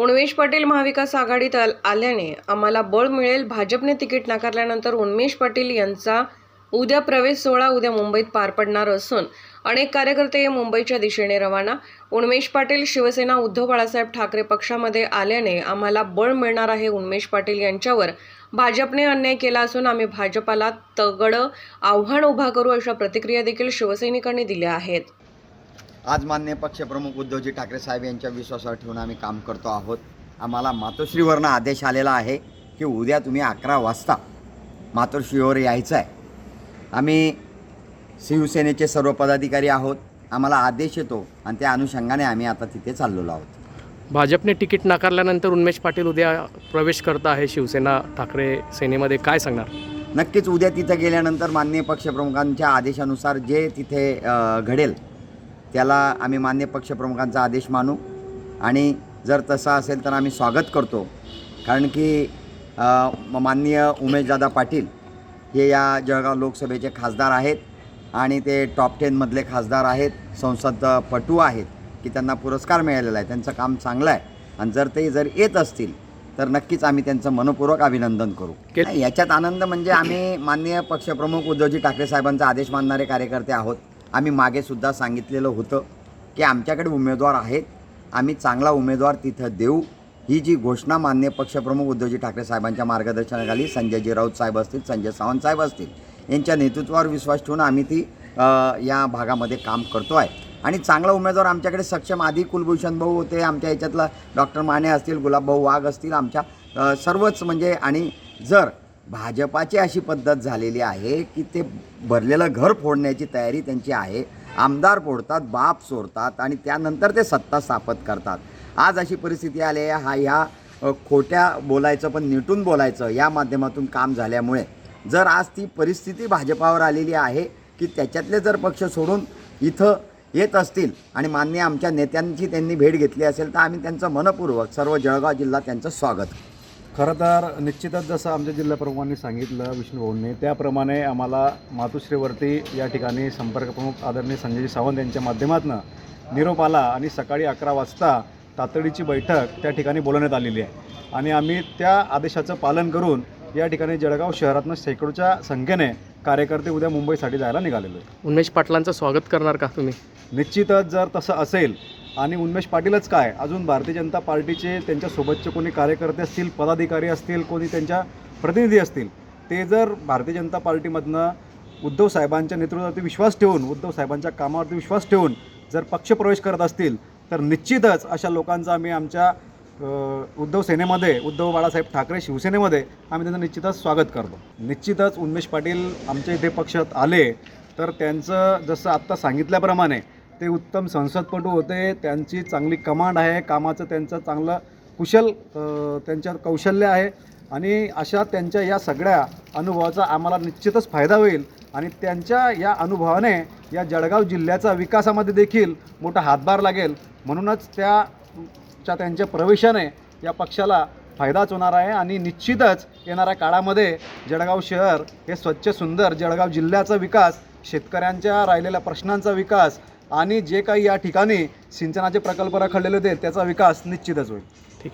उन्मेष पाटील महाविकास आघाडीत आल्याने आम्हाला बळ मिळेल. भाजपने तिकीट नाकारल्यानंतर उन्मेष पाटील यांचा उद्या प्रवेश सोहळा उद्या मुंबईत पार पडणार असून अनेक कार्यकर्ते मुंबईच्या दिशेने रवाना. उन्मेष पाटील शिवसेना उद्धव बाळासाहेब ठाकरे पक्षामध्ये आल्याने आम्हाला बळ मिळणार आहे. उन्मेष पाटील यांच्यावर भाजपने अन्याय केला असून आम्ही भाजपाला तगडं आव्हान उभा करू, अशा प्रतिक्रिया देखील शिवसैनिकांनी दिल्या आहेत. आज माननीय पक्षप्रमुख उद्धवजी ठाकरे साहेब यांच्या विश्वासावर ठेवून आम्ही काम करतो आहोत. आम्हाला मातोश्रीवरनं आदेश आलेला आहे की उद्या तुम्ही 11 वाजता मातोश्रीवर यायचं आहे. आम्ही शिवसेनेचे सर्व पदाधिकारी आहोत. आम्हाला आदेश येतो आणि त्या अनुषंगाने आम्ही आता तिथे चाललेलो आहोत. भाजपने तिकीट नाकारल्यानंतर उन्मेष पाटील उद्या प्रवेश करत आहे शिवसेना ठाकरे सेनेमध्ये, काय सांगणार? नक्कीच उद्या तिथं गेल्यानंतर माननीय पक्षप्रमुखांच्या आदेशानुसार जे तिथे घडेल त्याला आम्ही माननीय पक्षप्रमुखांचा आदेश मानू आणि जर तसं असेल तर आम्ही स्वागत करतो. कारण की माननीय उमेशदादा पाटील हे या जळगाव लोकसभेचे खासदार आहेत आणि ते टॉप 10 मधले खासदार आहेत, संसदपटू आहेत की त्यांना पुरस्कार मिळालेला आहे. त्यांचं काम चांगलं आहे आणि जर ते येत असतील तर नक्कीच आम्ही त्यांचं मनपूर्वक अभिनंदन करू. याच्यात आनंद म्हणजे आम्ही माननीय पक्षप्रमुख उद्धवजी ठाकरे साहेबांचा आदेश मानणारे कार्यकर्ते आहोत. आम्ही मागेसुद्धा सांगितलेलं होतं की आमच्याकडे उमेदवार आहेत, आम्ही चांगला उमेदवार तिथं देऊ. ही जी घोषणा माननीय पक्षप्रमुख उद्धवजी ठाकरे साहेबांच्या मार्गदर्शनाखाली संजयजी राऊत साहेब असतील, संजय सावंत साहेब असतील, यांच्या नेतृत्वावर विश्वास ठेवून आम्ही ती या भागामध्ये काम करतो आहे. आणि चांगला उमेदवार आमच्याकडे सक्षम आधी कुलभूषण भाऊ होते, आमच्या याच्यातला डॉक्टर माने असतील, गुलाबभाऊ वाघ असतील, आमच्या सर्वच म्हणजे. आणि जर भाजपाची अशी पद्धत झालेली आहे की ते भरलेलं घर फोडण्याची तयारी त्यांची आहे. आमदार फोडतात, बाप चोरतात आणि त्यानंतर ते सत्ता स्थापित करतात. आज अशी परिस्थिती आली आहे. ह्या खोट्या बोलायचं पण नीटून बोलायचं या माध्यमातून काम झाल्यामुळे जर आज ती परिस्थिती भाजपावर आलेली आहे की त्याच्यातले जर पक्ष सोडून इथं येत असतील आणि माननीय आमच्या नेत्यांची त्यांनी भेट घेतली असेल तर आम्ही त्यांचं मनपूर्वक सर्व जळगाव जिल्हा त्यांचं स्वागत. खरं तर निश्चितच जसं आमच्या जिल्हाप्रमुखांनी सांगितलं विष्णुभाऊंनी, त्याप्रमाणे आम्हाला मातोश्रीवरती या ठिकाणी संपर्क प्रमुख आदरणीय संजयजी सावंत यांच्या माध्यमातून निरोप आला आणि सकाळी 11 वाजता तातडीची बैठक त्या ठिकाणी बोलवण्यात आलेली आहे. आणि आम्ही त्या आदेशाचं पालन करून या ठिकाणी जळगाव शहरातनं शेकडोच्या संख्येने कार्यकर्ते उद्या मुंबईसाठी जायला निघालेलो आहे. उन्मेष पाटलांचं स्वागत करणार का तुम्ही? निश्चितच जर तसं असेल आणि उन्मेष पाटीलच काय, अजून भारतीय जनता पार्टीचे त्यांच्यासोबतचे कोणी कार्यकर्ते असतील, पदाधिकारी असतील, कोणी त्यांच्या प्रतिनिधी असतील, ते जर भारतीय जनता पार्टीमधनं उद्धव साहेबांच्या नेतृत्वावरती विश्वास ठेवून, उद्धव साहेबांच्या कामावरती विश्वास ठेवून जर पक्षप्रवेश करत असतील तर निश्चितच अशा लोकांचं आम्ही आमच्या उद्धव सेनेमध्ये, उद्धव बाळासाहेब ठाकरे शिवसेनेमध्ये आम्ही त्यांचं निश्चितच स्वागत करतो. निश्चितच उन्मेष पाटील आमच्या इथे पक्षात आले तर त्यांचं जसं आत्ता सांगितल्याप्रमाणे ते उत्तम संसदपटू होते, त्यांची चांगली कमांड आहे, कामाचं त्यांचं चांगलं त्यांच्यात कौशल्य आहे आणि अशा त्यांच्या या सगळ्या अनुभवाचा आम्हाला निश्चितच फायदा होईल आणि त्यांच्या या अनुभवाने या जळगाव जिल्ह्याचा विकासामध्ये देखील मोठा हातभार लागेल. म्हणूनच त्यांच्या प्रवेशाने या पक्षाला फायदाच होणार आहे आणि निश्चितच येणाऱ्या काळामध्ये जळगाव शहर हे स्वच्छ सुंदर, जळगाव जिल्ह्याचा विकास, शेतकऱ्यांच्या राहिलेल्या प्रश्नांचा विकास आणि जे काही या ठिकाणी सिंचनाचे प्रकल्प रखडलेले होते त्याचा विकास निश्चितच होईल. ठीक.